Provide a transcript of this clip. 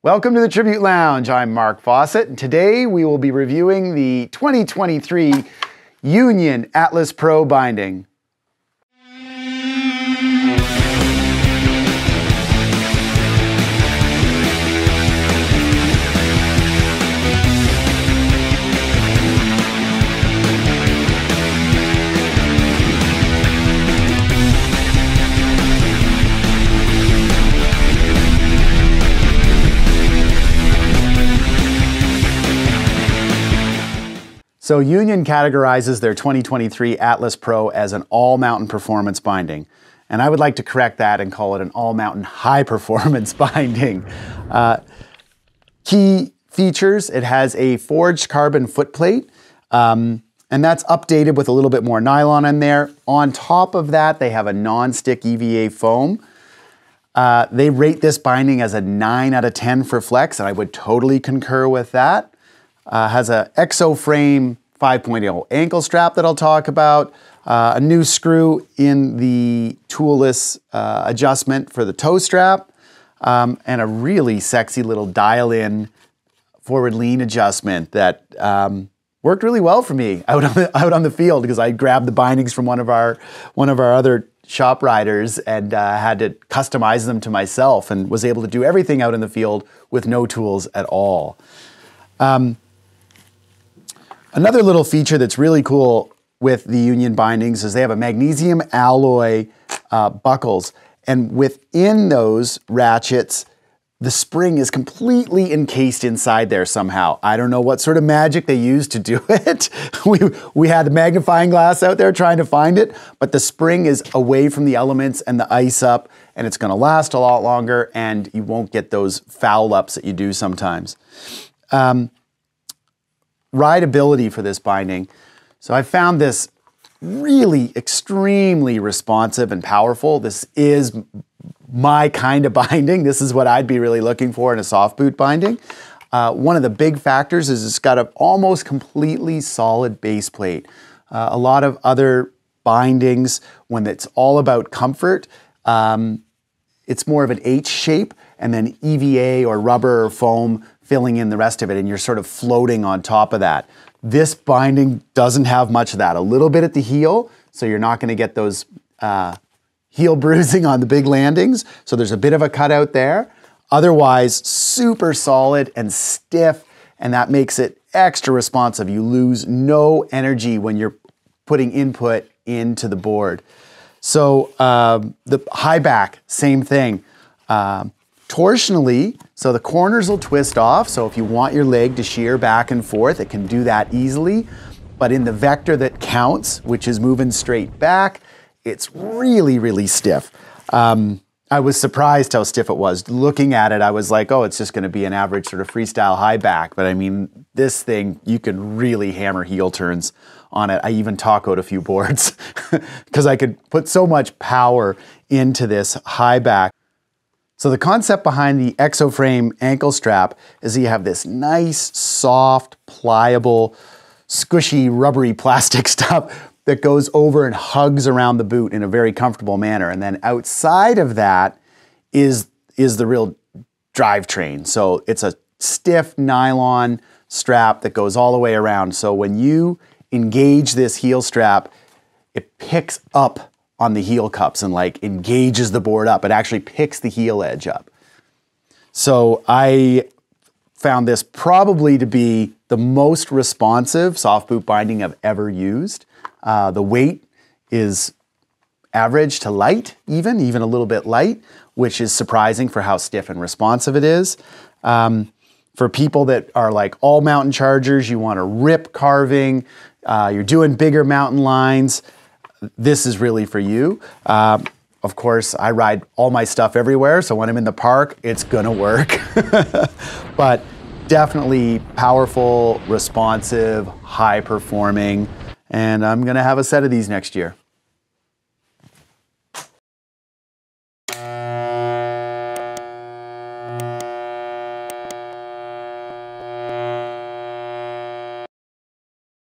Welcome to the Tribute Lounge. I'm Mark Fawcett, and today we will be reviewing the 2023 Union Atlas Pro binding. So Union categorizes their 2023 Atlas Pro as an all-mountain performance binding. And I would like to correct that and call it an all-mountain high-performance binding. Key features, it has a forged carbon footplate, and that's updated with a little bit more nylon in there. On top of that, they have a non-stick EVA foam. They rate this binding as a 9 out of 10 for flex, and I would totally concur with that. Has a ExoFrame 5.0 ankle strap that I'll talk about, a new screw in the toolless adjustment for the toe strap, and a really sexy little dial-in forward lean adjustment that worked really well for me out on the field, because I grabbed the bindings from one of our other shop riders and had to customize them to myself, and was able to do everything out in the field with no tools at all. Another little feature that's really cool with the Union bindings is they have a magnesium alloy buckles, and within those ratchets, the spring is completely encased inside there somehow. I don't know what sort of magic they used to do it. We had the magnifying glass out there trying to find it, but the spring is away from the elements and the ice up, and it's gonna last a lot longer, and you won't get those foul ups that you do sometimes. Rideability for this binding. So I found this really extremely responsive and powerful. This is my kind of binding. This is what I'd be really looking for in a soft boot binding. One of the big factors is it's got an almost completely solid base plate. A lot of other bindings, when it's all about comfort, it's more of an H shape, and then EVA or rubber or foam filling in the rest of it, and you're sort of floating on top of that. This binding doesn't have much of that. A little bit at the heel, so you're not gonna get those heel bruising on the big landings. So there's a bit of a cutout there. Otherwise, super solid and stiff, and that makes it extra responsive. You lose no energy when you're putting input into the board. So the high back, same thing. Torsionally, so the corners will twist off, so if you want your leg to shear back and forth, it can do that easily. But in the vector that counts, which is moving straight back, it's really, really stiff. I was surprised how stiff it was. Looking at it, I was like, oh, it's just gonna be an average sort of freestyle high back. But I mean, this thing, you can really hammer heel turns on it. I even tacoed a few boards because I could put so much power into this high back. So the concept behind the ExoFrame ankle strap is that you have this nice, soft, pliable, squishy, rubbery plastic stuff that goes over and hugs around the boot in a very comfortable manner. And then outside of that is the real drivetrain. So it's a stiff nylon strap that goes all the way around. So when you engage this heel strap, it picks up on the heel cups and like engages the board up. It actually picks the heel edge up. So I found this probably to be the most responsive soft boot binding I've ever used. The weight is average to light, even a little bit light, which is surprising for how stiff and responsive it is. For people that are like all mountain chargers, you want to rip carving, you're doing bigger mountain lines, this is really for you. Of course, I ride all my stuff everywhere, so when I'm in the park, it's gonna work. But definitely powerful, responsive, high performing, and I'm gonna have a set of these next year.